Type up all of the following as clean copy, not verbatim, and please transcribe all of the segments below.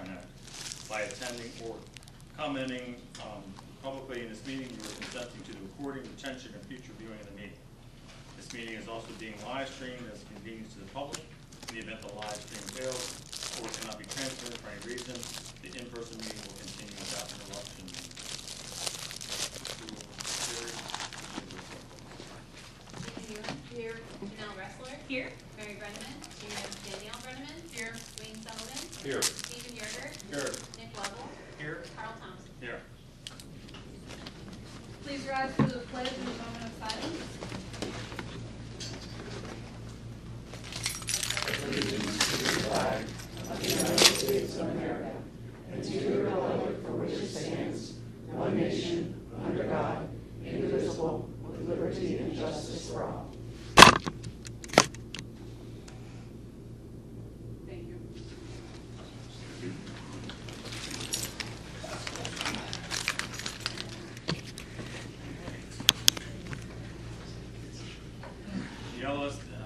Sunshine Act. By attending or commenting publicly in this meeting, you are consenting to the recording, retention, and future viewing of the meeting. This meeting is also being live streamed as a convenience to the public. In the event the live stream fails or cannot be transmitted for any reason, the in-person meeting will continue without interruption. Here. Janelle Ressler. Here. Mary Brenneman. Here. Danielle Brenneman. Here. Wayne Sullivan. Here. Stephen Yerger. Here. Nick Lovell. Here. Carl Thompson. Here. Please rise for the pledge and a moment of silence. Allegiance to the flag of the United States of America and to the republic for which it stands, one nation, under God, indivisible, with liberty and justice for all. Thank you.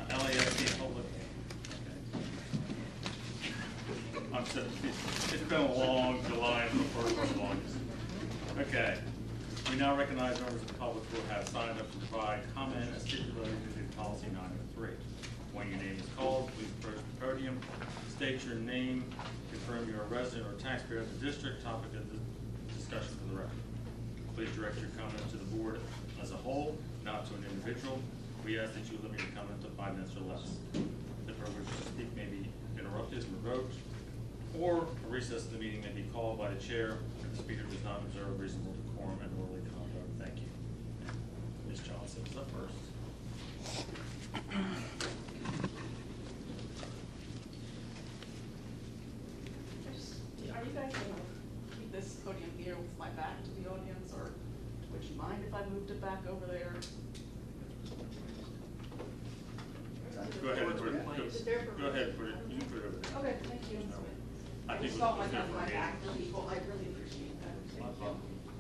The LASD public. I'm sorry, it's been a long July and the first of August. Okay. We now recognize members of the public who have signed up to provide comment as stipulated in policy 903. When your name is called, please approach the podium, state your name, confirm you're a resident or taxpayer of the district, topic of the discussion for the record. Please direct your comment to the board as a whole, not to an individual. We ask that you limit your comment to 5 minutes or less. The privilege to speak may be interrupted, revoked, or a recess of the meeting may be called by the chair if the speaker does not observe reasonable decorum and orderly conduct. Thank you. Ms. Johnson is up first. Are you guys going to keep this podium here with my back to the audience, or would you mind if I moved it back over there? Go ahead and put it. Go ahead, put it. You can put it over there. Okay, thank you. I I think just we'll felt like put it having my over back here. to people. I really appreciate that. Thank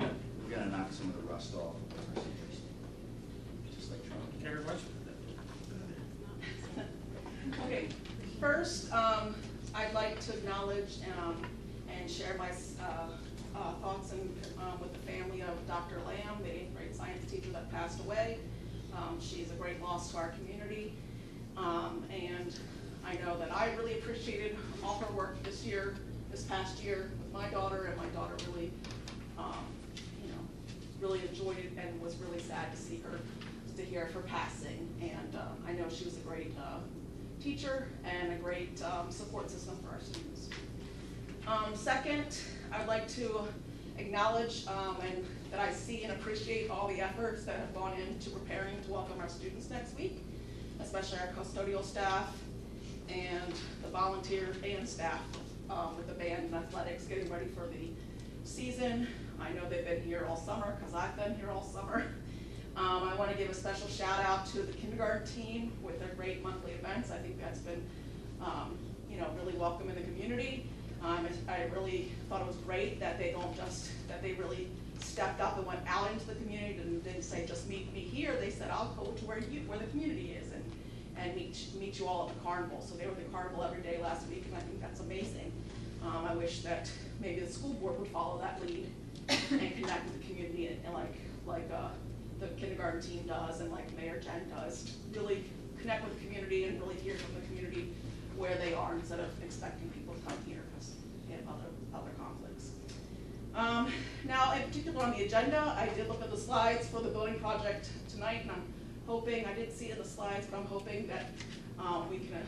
you. We gotta knock some of the rust off of the procedures. Just like Trump. Carrie, why don't you Okay, first, I'd like to acknowledge and share my thoughts with the family of Dr. Lamb, the 8th grade science teacher that passed away. She's a great loss to our community. And I know that I really appreciated all her work this past year with my daughter, and my daughter really, really enjoyed it and was really sad to hear of her passing. And I know she was a great teacher and a great support system for our students. Second, I'd like to acknowledge and that I see and appreciate all the efforts that have gone into preparing to welcome our students next week, especially our custodial staff and the volunteers and staff with the band and athletics getting ready for the season. I know they've been here all summer because I've been here all summer. I want to give a special shout out to the kindergarten team with their great monthly events. I think that's been really welcome in the community. I really thought it was great that they really stepped up and went out into the community and didn't say just meet me here. They said I'll go to where the community is and meet you all at the carnival. So they were at the carnival every day last week, and I think that's amazing. I wish that maybe the school board would follow that lead and connect with the community and like the kindergarten team does and like Mayor Jen does, really connect with the community and really hear from the community where they are instead of expecting people to come here because they have other conflicts. Now, in particular on the agenda, I did look at the slides for the building project tonight, and I'm hoping, I didn't see it in the slides, but I'm hoping that we can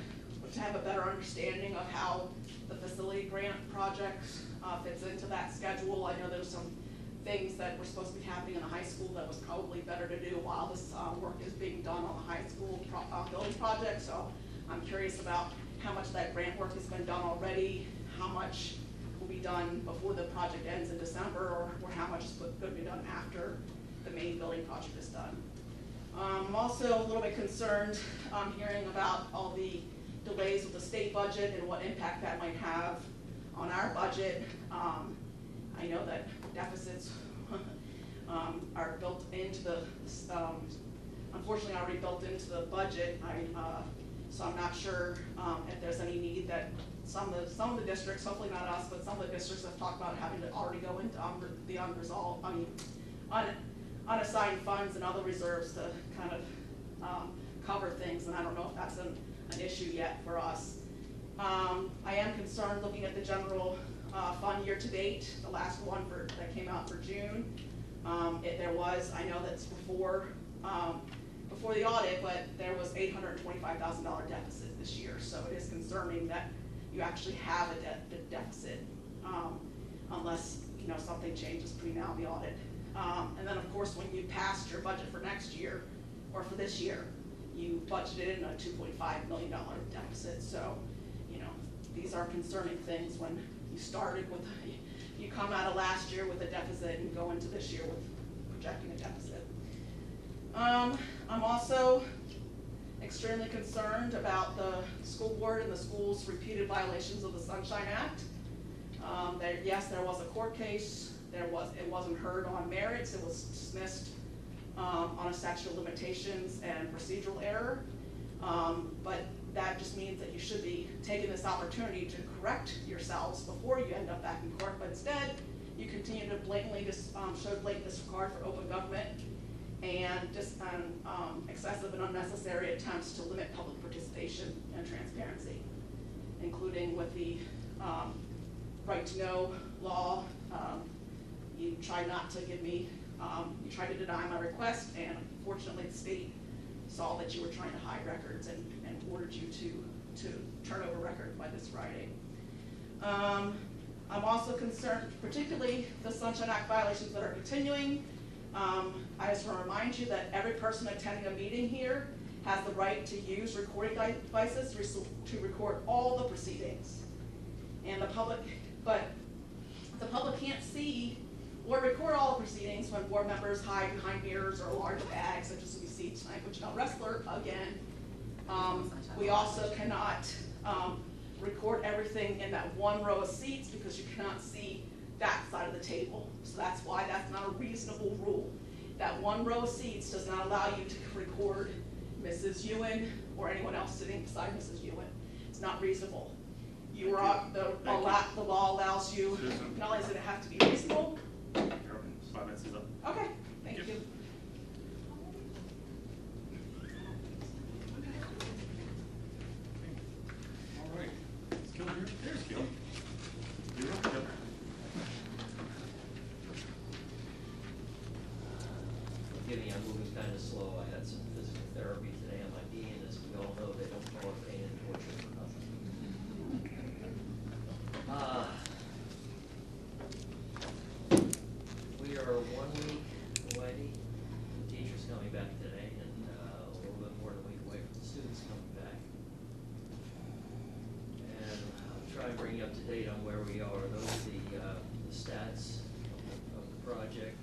have a better understanding of how the facility grant project fits into that schedule. I know there's some things that were supposed to be happening in the high school that was probably better to do while this work is being done on the high school building project. So I'm curious about how much that grant work has been done already, how much will be done before the project ends in December, or how much is going to be done after the main building project is done. I'm also a little bit concerned hearing about all the delays with the state budget and what impact that might have on our budget. I know that deficits are built into the, unfortunately already built into the budget. So I'm not sure if there's any need that some of the districts, hopefully not us, but some of the districts have talked about having to already go into the unresolved, unassigned funds and other reserves to kind of cover things, and I don't know if that's an issue yet for us. I am concerned looking at the general fund year to date, the last one that came out for June. There was, I know that's before the audit, but there was $825,000 deficit this year, so it is concerning that you actually have a deficit, unless, you know, something changes between now and the audit. And then of course, when you passed your budget for next year, or for this year, you budgeted in a $2.5 million deficit, so, you know, these are concerning things when you started with, you come out of last year with a deficit and go into this year with projecting a deficit. I'm also extremely concerned about the school board and the school's repeated violations of the Sunshine Act. Yes, there was a court case. It wasn't heard on merits. It was dismissed on a statute of limitations and procedural error. But that just means that you should be taking this opportunity to correct yourselves before you end up back in court. But instead, you continue to blatantly show blatant disregard for open government and just excessive and unnecessary attempts to limit public participation and transparency, including with the right to know law. You tried not to give me, you tried to deny my request, and unfortunately the state saw that you were trying to hide records and ordered you to turn over records by this Friday. I'm also concerned, particularly the Sunshine Act violations that are continuing. I just want to remind you that every person attending a meeting here has the right to use recording devices to record all the proceedings. And the public can't see or record all the proceedings when board members hide behind mirrors or large bags, such as we see tonight with Janelle Ressler again. We also cannot record everything in that one row of seats because you cannot see that side of the table. So that's why that's not a reasonable rule. That one row of seats does not allow you to record Mrs. Ewan or anyone else sitting beside Mrs. Ewan. It's not reasonable. The law allows you, Susan. not only does it have to be reasonable. 5 minutes is up. Okay, thank you. All right. Is Gil here? There's Gil. You're up, Gil. Forgive me, I'm moving kind of slow. I had some physical therapy today on my knee, and as we all know, they don't call it pain and torture for nothing. We are 1 week away. The teachers coming back today, and a little bit more than a week away from the students coming back. And I'll try and bring you up to date on where we are. Those are the stats of the project.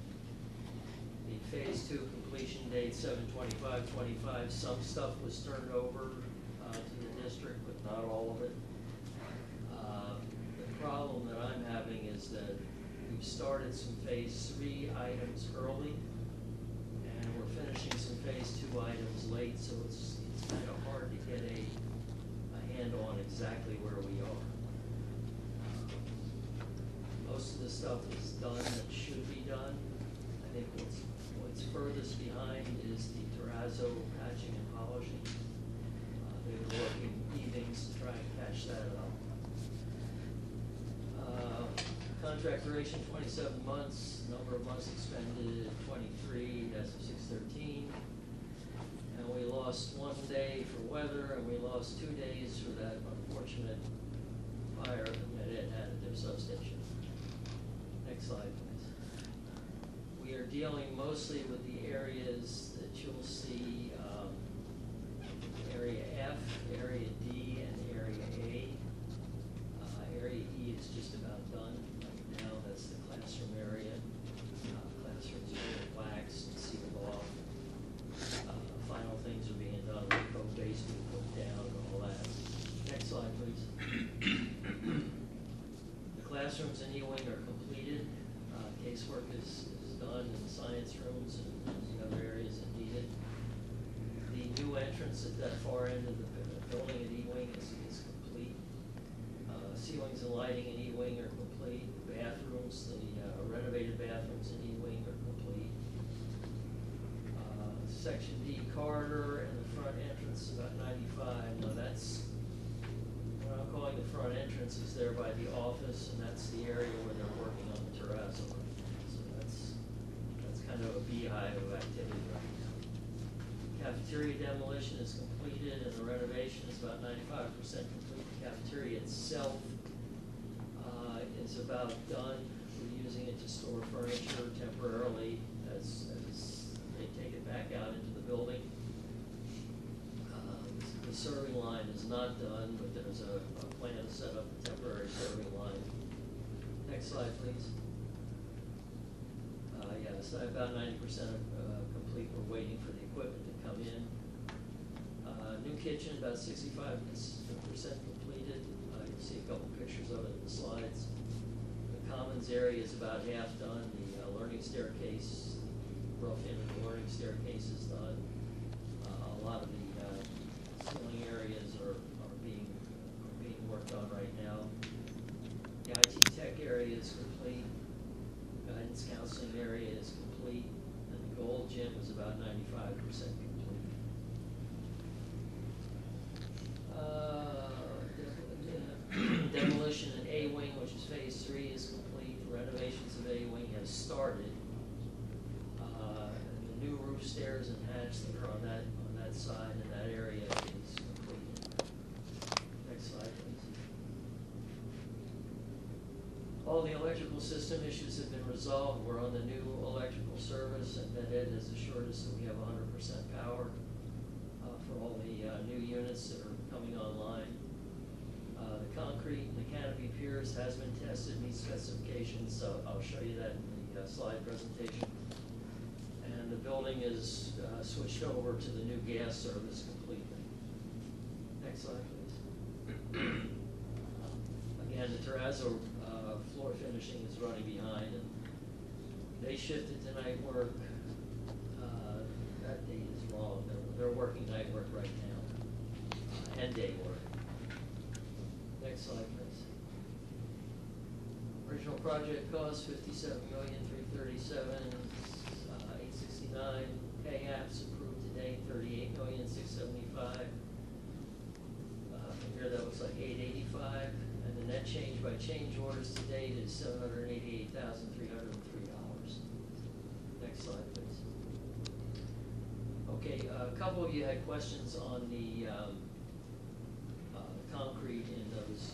The phase 2 completion date, 7/25/25. Some stuff was turned over to the district, but not all of it. The problem that I'm having is that we've started some phase 3 items early, and we're finishing some phase 2 items late, so it's kind of hard to get a handle on exactly where we are. Most of the stuff is done that should be done. I think what's furthest behind is the terrazzo patching and polishing. They've been working evenings to try and catch that up. Contract duration 27 months, number of months expended 23 as of 6/13. And we lost 1 day for weather, and we lost 2 days for that unfortunate fire that it had at their substation. Next slide, please. We are dealing mostly with the areas that you'll see, area F, area D, and area A. Area E is just about done right now. That's the classroom area. Classrooms are being waxed and sealed off. Final things are being done, the code base being put down and all that. Next slide, please. The classrooms in Ewing are completed. Casework is done in the science rooms and the other areas that need it. The new entrance at that far end of the building at Ewing is complete. lighting in E-wing are complete. Bathrooms, the renovated bathrooms in E-wing are complete. Section D corridor and the front entrance is about 95. Now that's, what I'm calling the front entrance is there by the office, and that's the area where they're working on the terrazzo. So that's kind of a beehive of activity right now. Cafeteria demolition is completed and the renovation is about 95% complete. The cafeteria itself is about done. We're using it to store furniture temporarily as they take it back out into the building. The serving line is not done, but there's a plan to set up a temporary serving line. Next slide, please. Yeah, it's about 90% complete. We're waiting for the equipment to come in. New kitchen, about 65% completed. You'll see a couple pictures of it in the slides. The commons area is about half done. The learning staircase, rough end of the learning staircase is done. A lot of the ceiling areas are being worked on right now. The IT tech area is complete. Guidance counseling area is complete, and the gold gym is about 95% complete. Demolition in A-wing, which is phase 3, is complete. The renovations of A-wing have started. And the new roof stairs and hatch that are on that side and that area is complete. Next slide, please. All the electrical system issues have been resolved. We're on the new electrical service, and Med-Ed has assured us that we have 100% power for all the new units that are coming online. The concrete and the canopy piers has been tested, meets specifications, so I'll show you that in the slide presentation. And the building is switched over to the new gas service completely. Next slide, please. Again, the terrazzo floor finishing is running behind, and they shifted to night work. That date is wrong. They're working night work right now, and day work. Next slide, please. Original project cost $57,337,869. Pay apps approved to date $38,675,000. From here that looks like $885,000, and the net change by change orders to date is $788,303. Next slide, please. Okay, a couple of you had questions on the concrete in those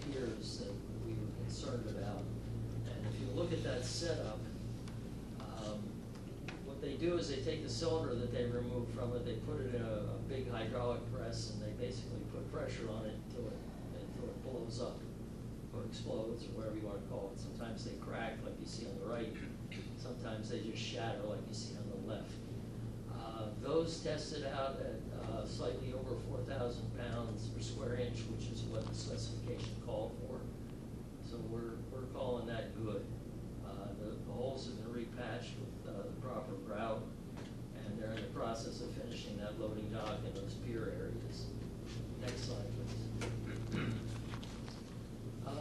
piers that we were concerned about. And if you look at that setup, what they do is they take the cylinder that they remove from it, they put it in a big hydraulic press, and they basically put pressure on it until it blows up or explodes, or whatever you want to call it. Sometimes they crack like you see on the right, sometimes they just shatter like you see on the left. Those tested out at slightly over 4,000 pounds per square inch, which is what the specification called for. So we're calling that good. The holes have been repatched with the proper grout, and they're in the process of finishing that loading dock in those pier areas. Next slide, please.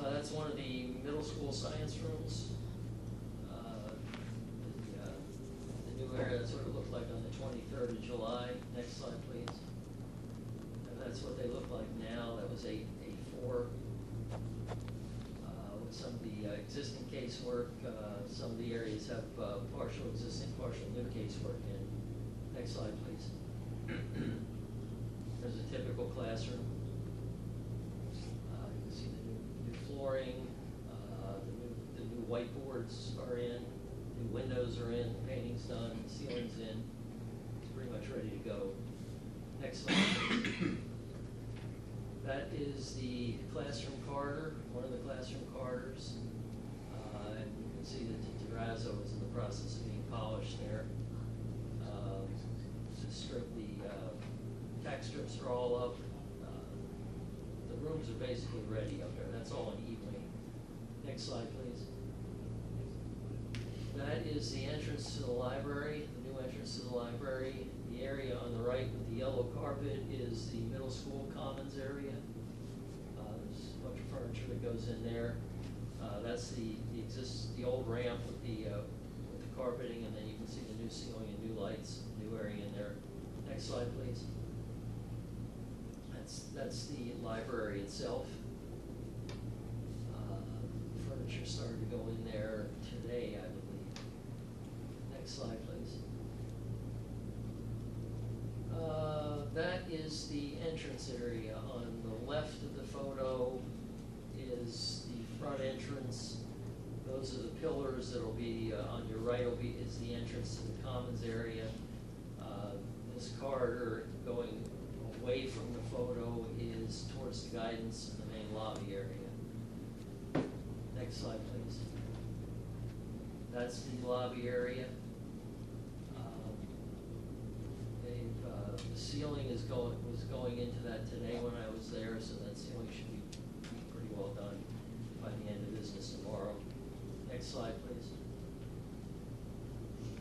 That's one of the middle school science rooms. The new area, that's what it looked like on the 23rd of July. Next slide, please. And that's what they look like now. That was 8A4. With some of the existing casework, some of the areas have partial existing, partial new casework in. Next slide, please. There's a typical classroom. You can see the new flooring, the new whiteboards are in, new windows are in, the painting's done, the ceiling's in. It's pretty much ready to go. Next slide, please. That is the classroom corridor, one of the classroom corridors. And you can see that the terrazzo is in the process of being polished there. The tack strips are all up. The rooms are basically ready up there. That's all in E-wing. Next slide, please. That is the entrance to the library, the new entrance to the library. The area on the right with the yellow carpet is the middle school commons area. There's a bunch of furniture furniture that goes in there. That's the old ramp with the carpeting, and then you can see the new ceiling and new lights, new area in there. Next slide, please. That's the library itself. Furniture started to go in there today, I believe. Next slide, please. That is the entrance area. On the left of the photo is the front entrance. Those are the pillars that'll be, on your right is the entrance to the commons area. This corridor going away from the photo is towards the guidance and the main lobby area. Next slide, please. That's the lobby area. The ceiling was going into that today when I was there, so that ceiling should be pretty well done by the end of business tomorrow. Next slide, please.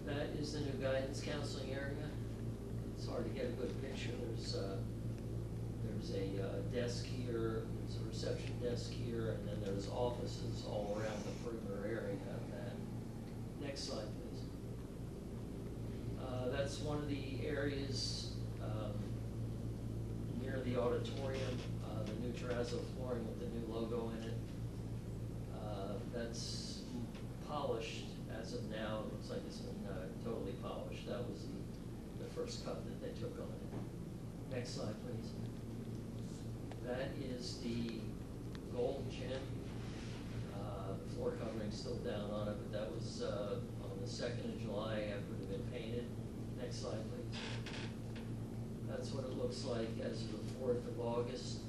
That is the new guidance counseling area. It's hard to get a good picture. There's a desk here, there's a reception desk here, and then there's offices all around the perimeter area of that. Next slide, please. That's one of the areas near the auditorium, the new terrazzo flooring with the new logo in it. That's polished as of now. It looks like it's been totally polished. That was the first cut that they took on it. Next slide, please. That is the gold gym. Floor covering's still down on it, but that was on the 2nd of July after it had been painted. Next slide, please. That's what it looks like as of the 4th of August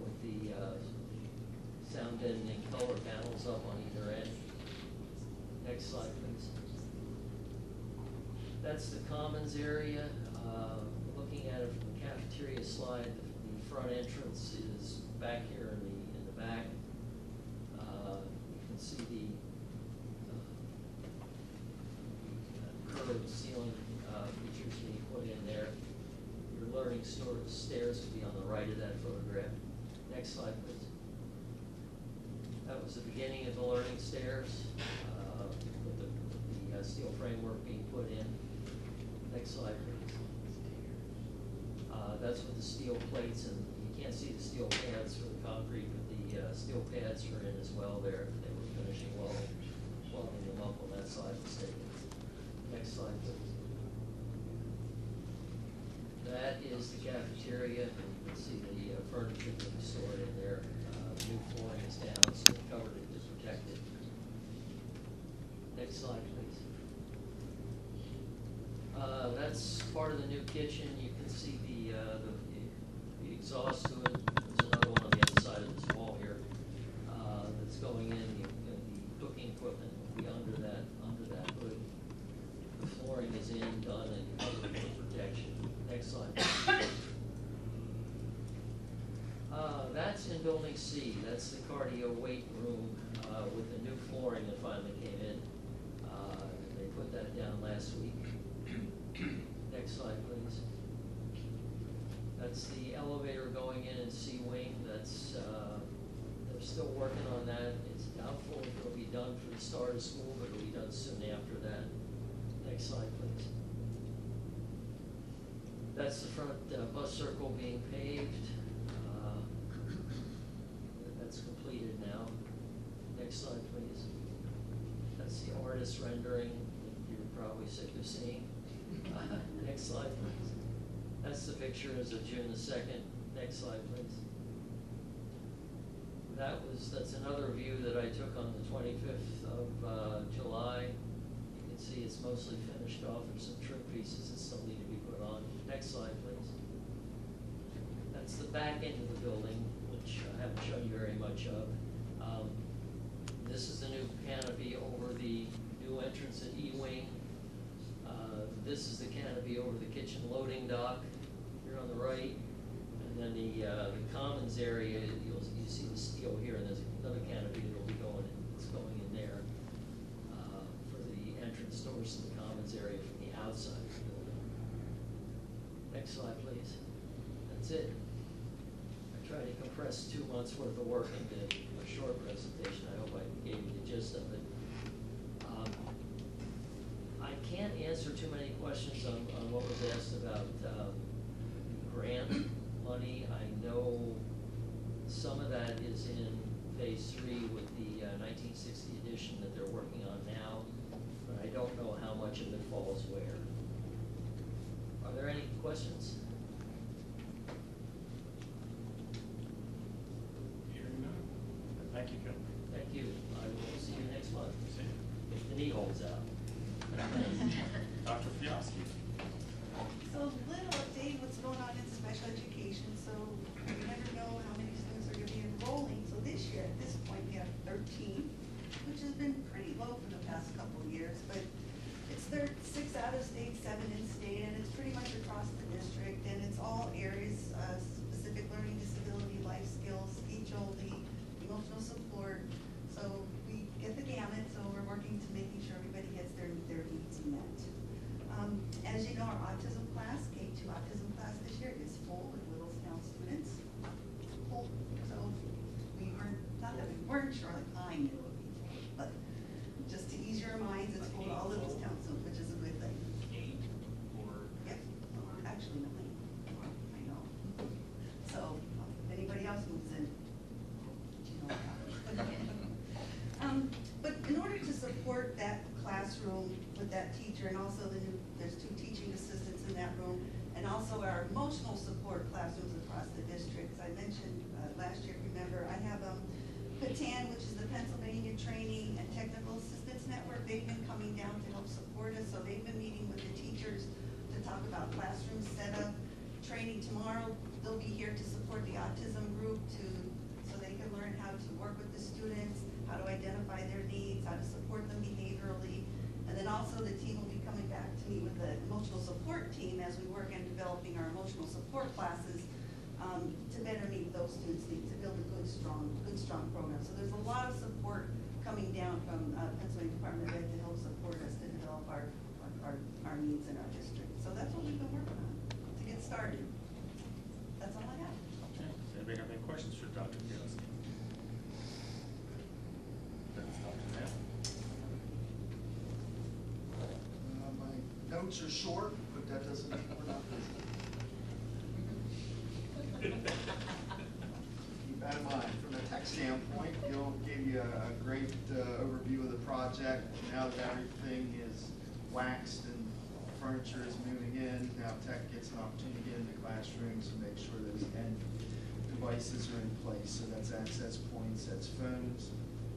with the sound deadening color panels up on either end. Next slide, please. That's the commons area. Looking at it from the cafeteria slide, the front entrance is back here in the back. You can see the curved ceiling features being put in there. Your learning stairs would be on the right of that photograph. Next slide, please. That was the beginning of the learning stairs with the steel framework being put in. Next slide, please. That's with the steel plates, and you can't see the steel pads for the concrete, but the steel pads are in as well there. They were finishing welding them up on that side of the stadium. Next slide, please. That is the cafeteria, and you can see the furniture being stored in there. New flooring is down, so the covered it to protect it. Next slide, please. That's part of the new kitchen. You can see the exhaust to it. There's another one on the other side of this wall here that's going in. The cooking equipment will be under that hood. The flooring is in, done, and covered for protection. Next slide. That's in Building C. That's the cardio weight room with the new flooring that finally came in. They put that down last week. Next slide, please. That's the elevator going in C wing. That's they're still working on that. It's doubtful if it'll be done for the start of school, but it'll be done soon after that. Next slide, please. That's the front bus circle being paved. That's completed now. Next slide, please. That's the artist rendering that you're probably sick of seeing. Next slide, please. That's the picture as of June the 2nd. Next slide, please. That's another view that I took on the 25th of July. You can see it's mostly finished off. There's some trim pieces that still need to be put on. Next slide, please. That's the back end of the building, which I haven't shown you very much of. This is the new canopy over the new entrance at E-Wing. This is the canopy over the kitchen loading dock here on the right. And then the commons area, you see the steel here, and there's another canopy that will be going in there for the entrance doors to the commons area from the outside of the building. Next slide, please. That's it. I tried to compress 2 months worth of work into a short presentation. I hope I gave you the gist of it. I can't answer too many questions on what was asked about grant money. I know some of that is in phase 3 with the 1960 edition that they're working on now, but I don't know how much of it falls where. Are there any questions? Hearing none. Thank you, Kevin. Thank you. I will see you next month, See you. if the knee holds out. Dr. Fiaschi. So a little update what's going on in special education. So we never know how many students are going to be enrolling. So this year, at this point, we have 13, which has been pretty low for the past couple of years. But it's 6 out of state, 7 in state, and it's pretty much across the district. And it's all areas, specific learning disability, life skills, speech only, emotional support. So we get the gamut. So we're working to making sure everybody gets their needs met. As you know, our autism class, K2 autism class this year is full with Littlestown students. Full. So we weren't, not that we weren't sure, like I knew it would be full, but just to ease your minds, it's full to all Littlestown students, which is a good thing. 8 or? Yes, actually 9. I know. So if anybody else moves in, you know what happens. But in order to support that classroom with that teacher, and also there's 2 teaching assistants in that room, and also our emotional support classrooms across the district. As I mentioned last year, remember, I have PATAN, which is the Pennsylvania Training and Technical Assistance Network. They've been coming down to help support us, so they've been meeting with the teachers to talk about classroom setup. Training tomorrow, they'll be here to support the autism group so they can learn how to work with the students, how to identify their needs, how to support them behaviorally. And then also the team will be coming back to me with the emotional support team as we work on developing our emotional support classes to better meet those students' needs, to build a good, strong program. So there's a lot of support coming down from Pennsylvania Department of Ed to help support us to develop our needs in our district. So that's what we've been working on to get started. That's all I have. Okay. Does anybody have any questions for Dr. Fiaschi? That's Dr. Knapp. My notes are short, but that doesn't mean we're not busy. Keep that in mind. From a tech standpoint, Gil gave you a great overview of the project. Now that everything is waxed and furniture is moving in, now tech gets an opportunity to get into classrooms and make sure those end devices are in place. So that's access points, that's phones,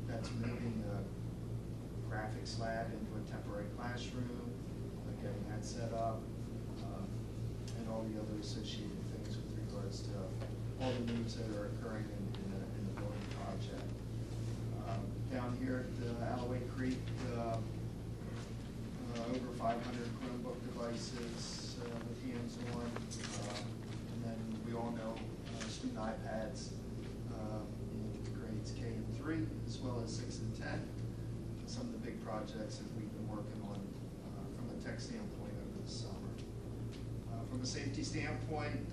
that's moving a graphics lab into a temporary classroom, getting that set up, and all the other associated things with regards to all the needs that are occurring in the building project. Down here at Alloway Creek, over 500 Chromebook devices with hands-on, and then we all know student iPads in grades K and 3, as well as 6 and 10. Some of the big projects that we've been working on from a tech standpoint over the summer. From a safety standpoint,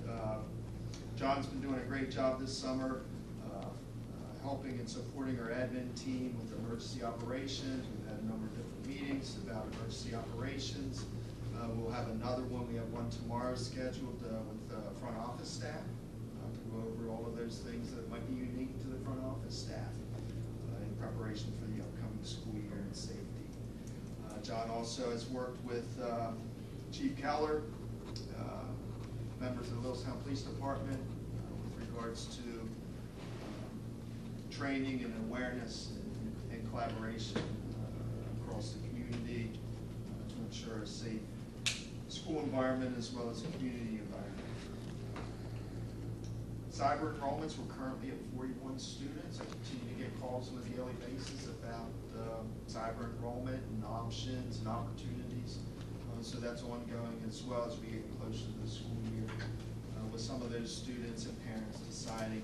John's been doing a great job this summer, helping and supporting our admin team with emergency operations. We've had a number of different meetings about emergency operations. We'll have another one. We have one tomorrow scheduled with front office staff to go over all of those things that might be unique to the front office staff in preparation for the upcoming school year and safety. John also has worked with Chief Keller, members of the Littlestown Police Department with regards to training and awareness and collaboration across the community to ensure a safe school environment as well as a community environment. Cyber enrollments, we're currently at 41 students. I continue to get calls on a daily basis about cyber enrollment and options and opportunities. So that's ongoing as well as we get closer to the school year with some of those students and parents deciding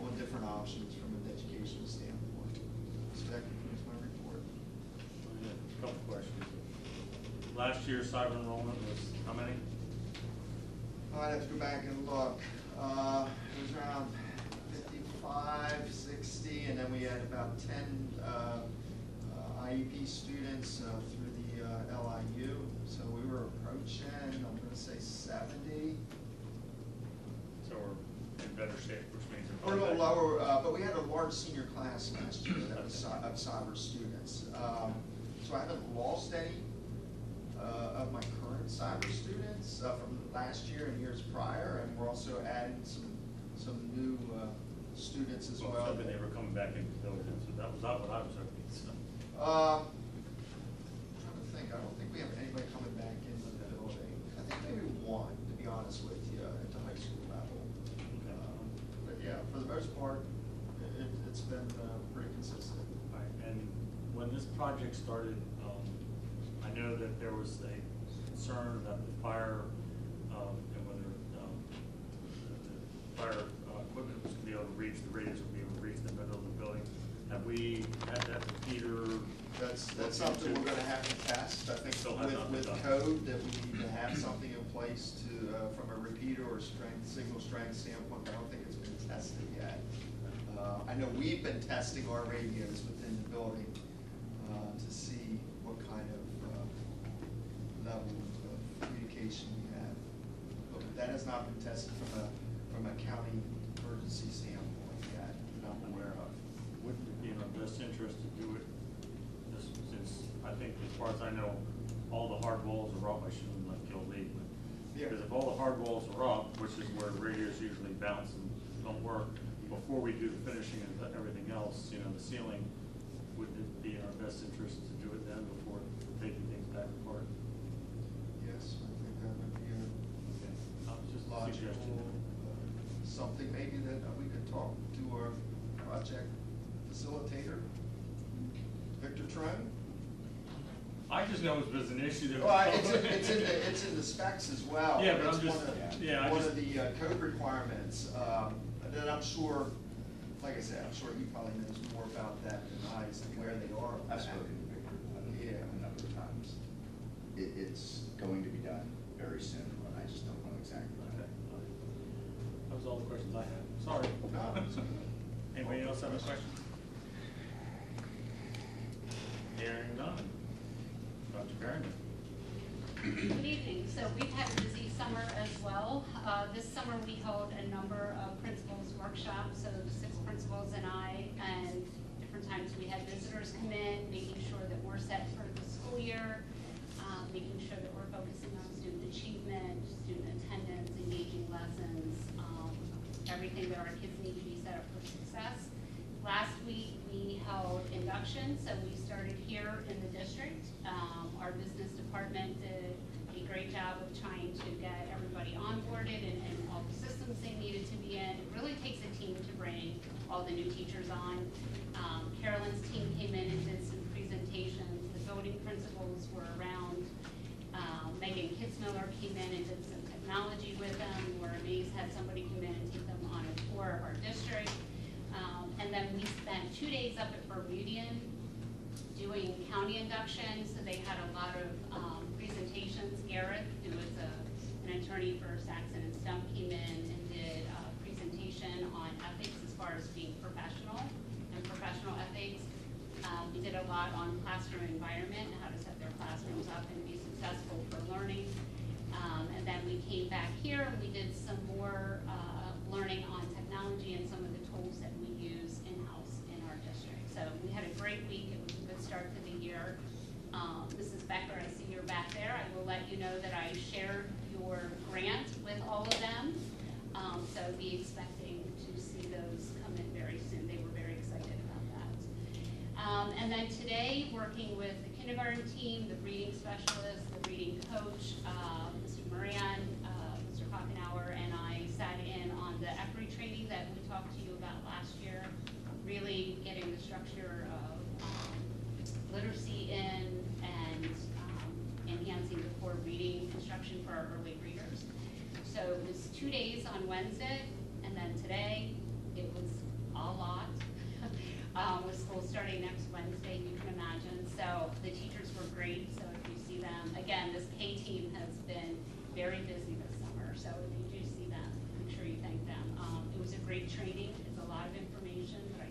on different options from an educational standpoint. So that concludes my report. A couple questions. Last year, cyber enrollment was how many? I'd have to go back and look. It was around 55 55, 60, and then we had about 10 IEP students through the LIU. So we were approaching, I'm going to say 70. So we're in better shape, which means We're a little lower, but we had a large senior class last year that was of cyber students. So I haven't lost any of my current cyber students from last year and years prior, and we're also adding some new students as Well, well. hoping they were coming back into the building, so that was not what I was hoping, so. I'm trying to think, I don't think we have anybody coming back into the building. I think maybe one, to be honest with you, at the high school level. But yeah, for the most part, it's been pretty consistent. Right, and when this project started, I know that there was a concern that the fire, and whether the fire equipment was gonna be able to reach, the radios would be able to reach the middle of the building. Have we had that repeater? That's something we're gonna have to test. I think Still has not been with done. code, that we need to have something in place to, from a repeater or signal strength standpoint, but I don't think it's been tested yet. I know we've been testing our radios within the building, to see what kind of, level of communication we have. But that has not been tested from a county emergency standpoint yet, that I'm aware of. Wouldn't it be in our best interest to do it, just since, I think, as far as I know, all the hard walls are up, I shouldn't let Gil lead, but, Yeah. because if all the hard walls are up, which is where radios usually bounce and don't work, before we do the finishing and everything else, you know, the ceiling, wouldn't it be in our best interest to do it then before taking things back apart? Yes, I think that would be a Okay, just a logical, suggestion. something maybe that we could talk to our project facilitator, Victor Trone. I just know it was an issue that. Well, it's in the specs as well. Yeah, but I'm It's just- one of- yeah, I One just- of the code requirements, that I'm sure, like I said, I'm sure he probably knows more about that than I, as to where they are. I've spoken to Victor Yeah. a number of times. It's going to be done very soon, but I just don't know exactly when. Okay. That was all the questions I had. Sorry. No, it's okay. Anybody else have a question? Hearing none. Dr. Perryman. Good evening. So we've had a busy summer as well. This summer we held a number of principals workshops, so 6 principals and I, and different times we had visitors come in, making sure that we're set for the school year, making sure that we're focusing on student achievement, student attendance, engaging lessons, everything that our kids need to be set up for success. Last week we held induction, so we started here in the district. Our business department did a great job of trying to get everybody onboarded and all the systems they needed to be in. It really takes a team to bring all the new teachers on. Carolyn's team came in and did some presentations. The voting principals were around. Megan Kitzmiller came in and did some technology with them. Laura Mays had somebody come in and take them on a tour of our district. And then we spent 2 days up at Bermudian doing county induction, so they had a lot of presentations. Gareth, who was an attorney for Saxon and Stump, came in and did a presentation on ethics as far as being professional and professional ethics. We did a lot on classroom environment and how to set their classrooms up and be successful for learning. And then we came back here and we did some more learning on technology and some of the tools that we use in-house in our district. So we had a great week. It was a good start to the year. Mrs. Becker, I see you're back there. I will let you know that I shared your grant with all of them. So be expecting to see those come in very soon. They were very excited about that. And then today, working with the kindergarten team, the reading specialist, the reading coach, Mr. Moran, Mr. Hockenauer, and I sat in on the EPRI training that we talked to you about last year, really getting the structure of literacy in and enhancing the core reading instruction for our early readers. So it was 2 days on Wednesday, and then today it was a lot. With school starting next Wednesday, you can imagine. So the teachers were great. So if you see them, again, this K team has been very busy this summer. So if you do see them, make sure you thank them. It was a great training. It's a lot lot of information that I